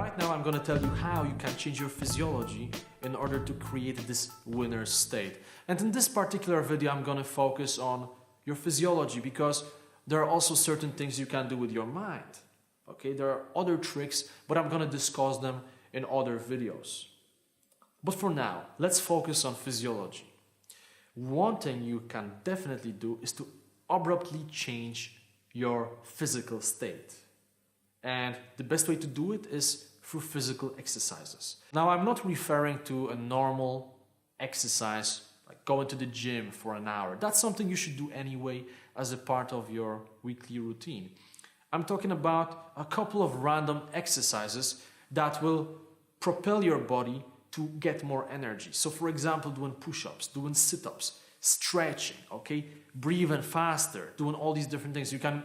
Right now I'm going to tell you how you can change your physiology in order to create this winner state. And in this particular video I'm going to focus on your physiology because there are also certain things you can do with your mind. Okay, there are other tricks, but I'm going to discuss them in other videos. But for now, let's focus on physiology. One thing you can definitely do is to abruptly change your physical state. And the best way to do it is through physical exercises. Now, I'm not referring to a normal exercise, like going to the gym for an hour. That's something you should do anyway as a part of your weekly routine. I'm talking about a couple of random exercises that will propel your body to get more energy. So for example, doing push-ups, doing sit-ups, stretching, okay? Breathing faster, doing all these different things. You can,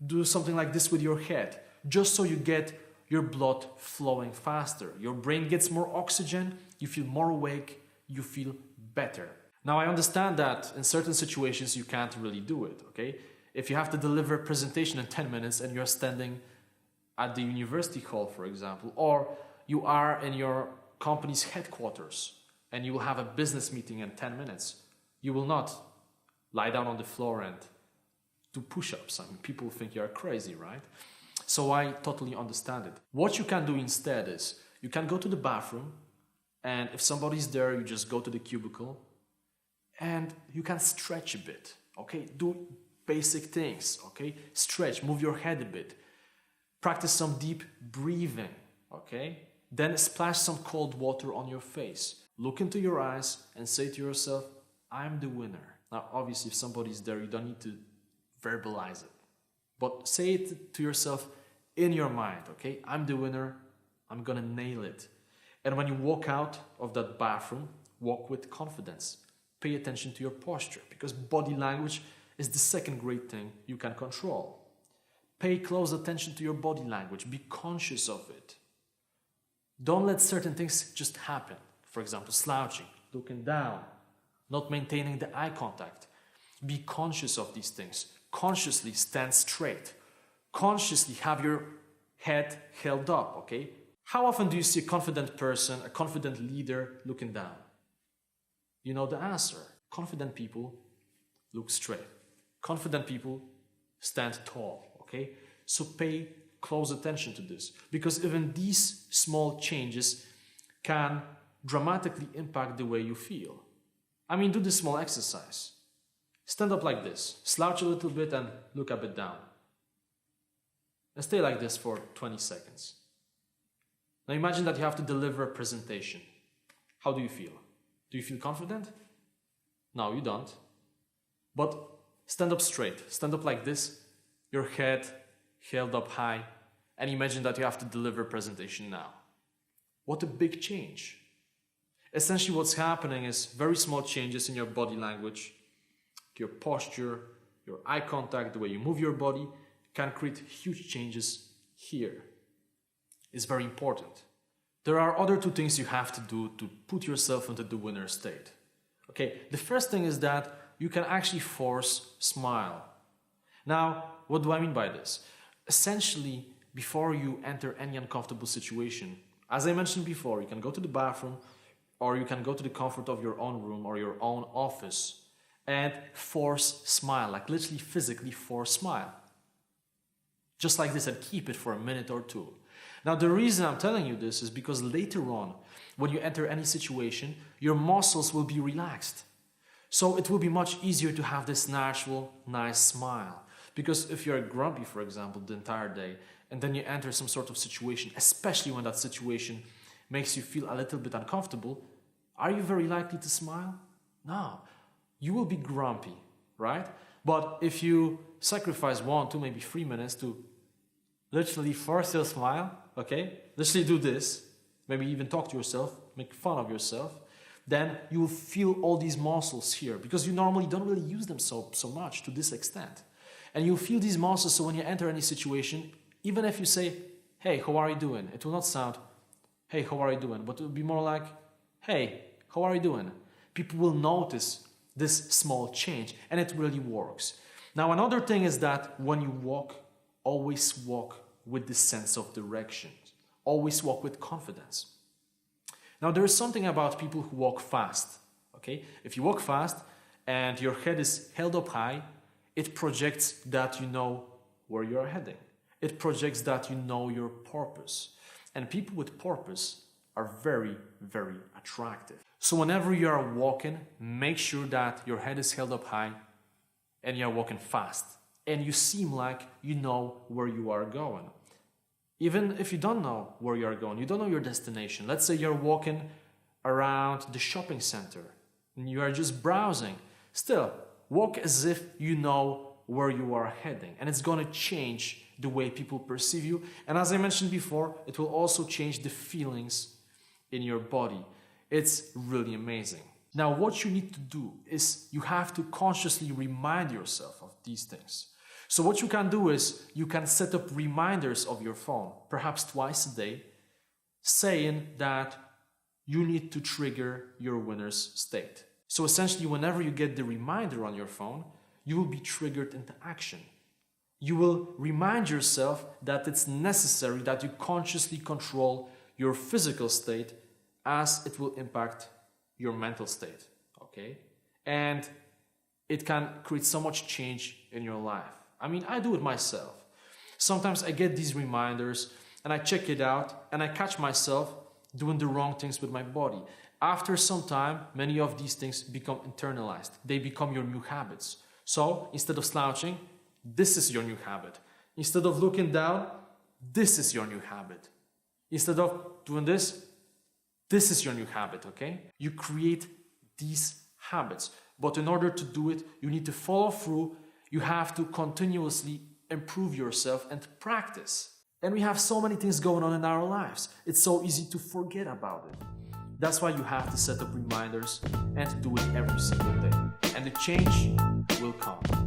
do something like this with your head, just so you get your blood flowing faster. Your brain gets more oxygen, you feel more awake, you feel better. Now I understand that in certain situations you can't really do it, okay? If you have to deliver a presentation in 10 minutes and you're standing at the university hall, for example, or you are in your company's headquarters and you will have a business meeting in 10 minutes, you will not lie down on the floor and do push-ups. I mean, people think you're crazy, right? So I totally understand it. What you can do instead is you can go to the bathroom, and if somebody's there, you just go to the cubicle and you can stretch a bit, okay? Do basic things, okay? Stretch, move your head a bit. Practice some deep breathing, okay? Then splash some cold water on your face. Look into your eyes and say to yourself, I'm the winner. Now, obviously, if somebody's there, you don't need to verbalize it. But say it to yourself in your mind, okay? I'm the winner. I'm gonna nail it. And when you walk out of that bathroom, walk with confidence. Pay attention to your posture, because body language is the second great thing you can control. Pay close attention to your body language. Be conscious of it. Don't let certain things just happen. For example, slouching, looking down, not maintaining the eye contact. Be conscious of these things. Consciously stand straight. Consciously have your head held up, okay? How often do you see a confident person, a confident leader looking down? You know the answer. Confident people look straight. Confident people stand tall, okay? So pay close attention to this, because even these small changes can dramatically impact the way you feel. I mean, do this small exercise. Stand up like this, slouch a little bit and look a bit down. And stay like this for 20 seconds. Now imagine that you have to deliver a presentation. How do you feel? Do you feel confident? No, you don't. But stand up straight. Stand up like this, your head held up high, and imagine that you have to deliver a presentation now. What a big change. Essentially what's happening is very small changes in your body language, your posture, your eye contact, the way you move your body can create huge changes here. It's very important. There are other two things you have to do to put yourself into the winner state. Okay, the first thing is that you can actually force smile. Now, what do I mean by this? Essentially, before you enter any uncomfortable situation, as I mentioned before, you can go to the bathroom or you can go to the comfort of your own room or your own office and force smile, like literally physically force smile. Just like this, and keep it for a minute or two. Now the reason I'm telling you this is because later on, when you enter any situation, your muscles will be relaxed. So it will be much easier to have this natural, nice smile. Because if you're grumpy, for example, the entire day, and then you enter some sort of situation, especially when that situation makes you feel a little bit uncomfortable, are you very likely to smile? No. You will be grumpy, right? But if you sacrifice 1, 2, maybe 3 minutes to literally force your smile, okay? Literally do this, maybe even talk to yourself, make fun of yourself, then you will feel all these muscles here, because you normally don't really use them so much to this extent. And you'll feel these muscles, so when you enter any situation, even if you say, hey, how are you doing? It will not sound, hey, how are you doing? But it will be more like, hey, how are you doing? People will notice this small change, and it really works. Now, another thing is that when you walk, always walk with this sense of direction. Always walk with confidence. Now, there is something about people who walk fast. Okay? If you walk fast and your head is held up high, it projects that you know where you are heading. It projects that you know your purpose. And people with purpose are very, very attractive. So whenever you are walking, make sure that your head is held up high and you are walking fast. And you seem like you know where you are going. Even if you don't know where you are going, you don't know your destination. Let's say you're walking around the shopping center and you are just browsing. Still, walk as if you know where you are heading. And it's going to change the way people perceive you. And as I mentioned before, it will also change the feelings in your body. It's really amazing. Now, what you need to do is you have to consciously remind yourself of these things. So what you can do is you can set up reminders of your phone, perhaps twice a day, saying that you need to trigger your winner's state. So essentially, whenever you get the reminder on your phone, you will be triggered into action. You will remind yourself that it's necessary that you consciously control your physical state, as it will impact your mental state, okay? And it can create so much change in your life. I mean, I do it myself. Sometimes I get these reminders and I check it out and I catch myself doing the wrong things with my body. After some time, many of these things become internalized. They become your new habits. So instead of slouching, this is your new habit. Instead of looking down, this is your new habit. Instead of doing this is your new habit, okay? You create these habits. But in order to do it, you need to follow through. You have to continuously improve yourself and practice. And we have so many things going on in our lives. It's so easy to forget about it. That's why you have to set up reminders and to do it every single day. And the change will come.